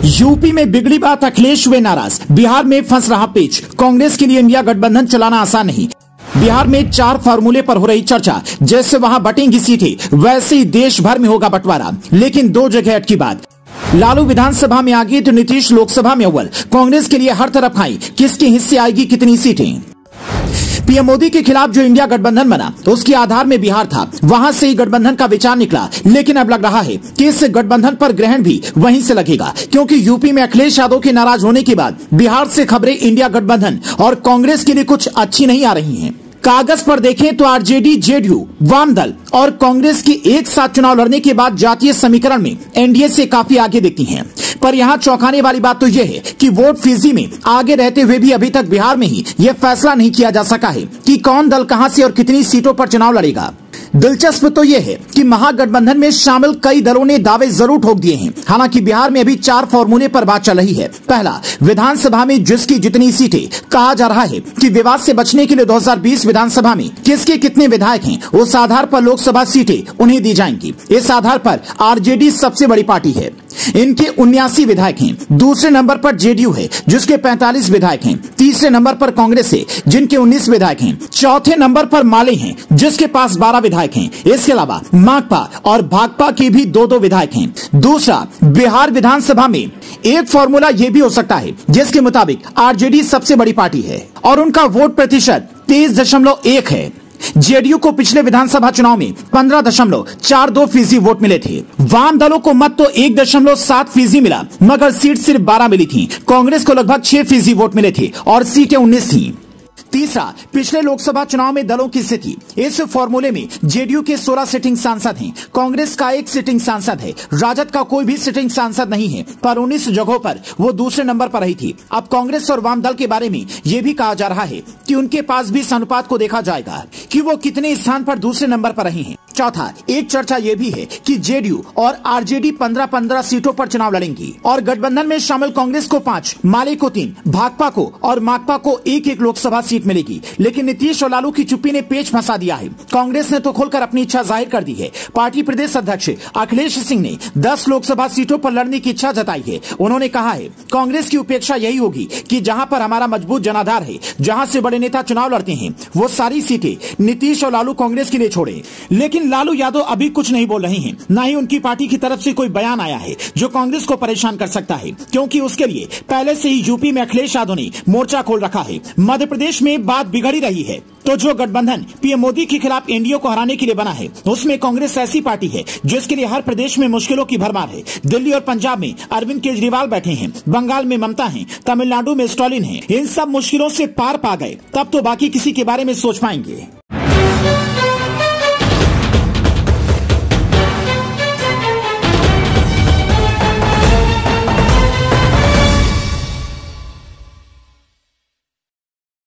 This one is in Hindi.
यूपी में बिगड़ी बात, अखिलेश हुए नाराज। बिहार में फंस रहा पेच, कांग्रेस के लिए इंडिया गठबंधन चलाना आसान नहीं। बिहार में 4 फार्मूले पर हो रही चर्चा। जैसे वहां बटेंगी सीटें, वैसे ही देश भर में होगा बंटवारा। लेकिन 2 जगह अटकी बात। लालू विधानसभा में आगे तो नीतीश लोकसभा में अव्वल। कांग्रेस के लिए हर तरफ खाई, किसके हिस्से आएगी कितनी सीटें। पीएम मोदी के खिलाफ जो इंडिया गठबंधन बना तो उसके आधार में बिहार था। वहां से ही गठबंधन का विचार निकला। लेकिन अब लग रहा है कि इस गठबंधन पर ग्रहण भी वहीं से लगेगा, क्योंकि यूपी में अखिलेश यादव के नाराज होने के बाद बिहार से खबरें इंडिया गठबंधन और कांग्रेस के लिए कुछ अच्छी नहीं आ रही हैं। कागज पर देखें तो आरजेडी, जेडीयू, वाम दल और कांग्रेस की एक साथ चुनाव लड़ने के बाद जातीय समीकरण में एनडीए से काफी आगे दिखती हैं। पर यहां चौंकाने वाली बात तो यह है कि वोट फीसी में आगे रहते हुए भी अभी तक बिहार में ही यह फैसला नहीं किया जा सका है कि कौन दल कहां से और कितनी सीटों पर चुनाव लड़ेगा। दिलचस्प तो यह है कि महागठबंधन में शामिल कई दलों ने दावे जरूर ठोक दिए हैं। हालांकि बिहार में अभी 4 फार्मूले पर बात चल रही है। पहला, विधानसभा में जिसकी जितनी सीटें। कहा जा रहा है कि विवाद से बचने के लिए 2020 विधानसभा में किसके कितने विधायक हैं, उस आधार पर लोकसभा सीटें उन्हें दी जाएंगी। इस आधार पर आरजेडी सबसे बड़ी पार्टी है, इनके 79 विधायक हैं। दूसरे नंबर पर जेडीयू है, जिसके 45 विधायक हैं। तीसरे नंबर पर कांग्रेस है, जिनके 19 विधायक हैं। चौथे नंबर पर माले हैं, जिसके पास 12 विधायक हैं। इसके अलावा माकपा और भाकपा के भी 2-2 विधायक हैं। दूसरा, बिहार विधानसभा में एक फॉर्मूला यह भी हो सकता है जिसके मुताबिक आरजेडी सबसे बड़ी पार्टी है और उनका वोट प्रतिशत 23.1 है। जेडीयू को पिछले विधानसभा चुनाव में 15.42% वोट मिले थे। वाम दलों को मत तो 1.7% मिला, मगर सीट सिर्फ 12 मिली थी। कांग्रेस को लगभग 6% वोट मिले थे और सीटें 19 थी। तीसरा, पिछले लोकसभा चुनाव में दलों की स्थिति। इस फॉर्मूले में जेडीयू के 16 सिटिंग सांसद हैं, कांग्रेस का 1 सिटिंग सांसद है, राजद का कोई भी सिटिंग सांसद नहीं है, पर 19 जगहों पर वो दूसरे नंबर पर रही थी। अब कांग्रेस और वाम दल के बारे में यह भी कहा जा रहा है कि उनके पास भी इस अनुपात को देखा जाएगा कि वो कितने स्थान पर दूसरे नंबर पर रहे हैं। चौथा, एक चर्चा यह भी है कि जेडीयू और आरजेडी 15-15 सीटों पर चुनाव लड़ेंगी और गठबंधन में शामिल कांग्रेस को 5, माले को 3, भाकपा को और माकपा को 1-1 लोकसभा सीट मिलेगी। लेकिन नीतीश और लालू की चुप्पी ने पेच फंसा दिया है। कांग्रेस ने तो खुलकर अपनी इच्छा जाहिर कर दी है। पार्टी प्रदेश अध्यक्ष अखिलेश सिंह ने 10 लोकसभा सीटों पर लड़ने की इच्छा जताई है। उन्होंने कहा है, कांग्रेस की उपेक्षा यही होगी कि जहां पर हमारा मजबूत जनाधार है, जहां से बड़े नेता चुनाव लड़ते हैं, वो सारी सीटें नीतीश और लालू कांग्रेस के लिए छोड़े। लेकिन लालू यादव अभी कुछ नहीं बोल रहे हैं, न ही उनकी पार्टी की तरफ से कोई बयान आया है जो कांग्रेस को परेशान कर सकता है, क्योंकि उसके लिए पहले से ही यूपी में अखिलेश यादव ने मोर्चा खोल रखा है। मध्य प्रदेश में बात बिगड़ी रही है, तो जो गठबंधन पीएम मोदी के खिलाफ एनडीए को हराने के लिए बना है, उसमें कांग्रेस ऐसी पार्टी है जिसके लिए हर प्रदेश में मुश्किलों की भरमार है। दिल्ली और पंजाब में अरविंद केजरीवाल बैठे हैं, बंगाल में ममता है, तमिलनाडु में स्टालिन है। इन सब मुश्किलों से पार पा गए, तब तो बाकी किसी के बारे में सोच पाएंगे।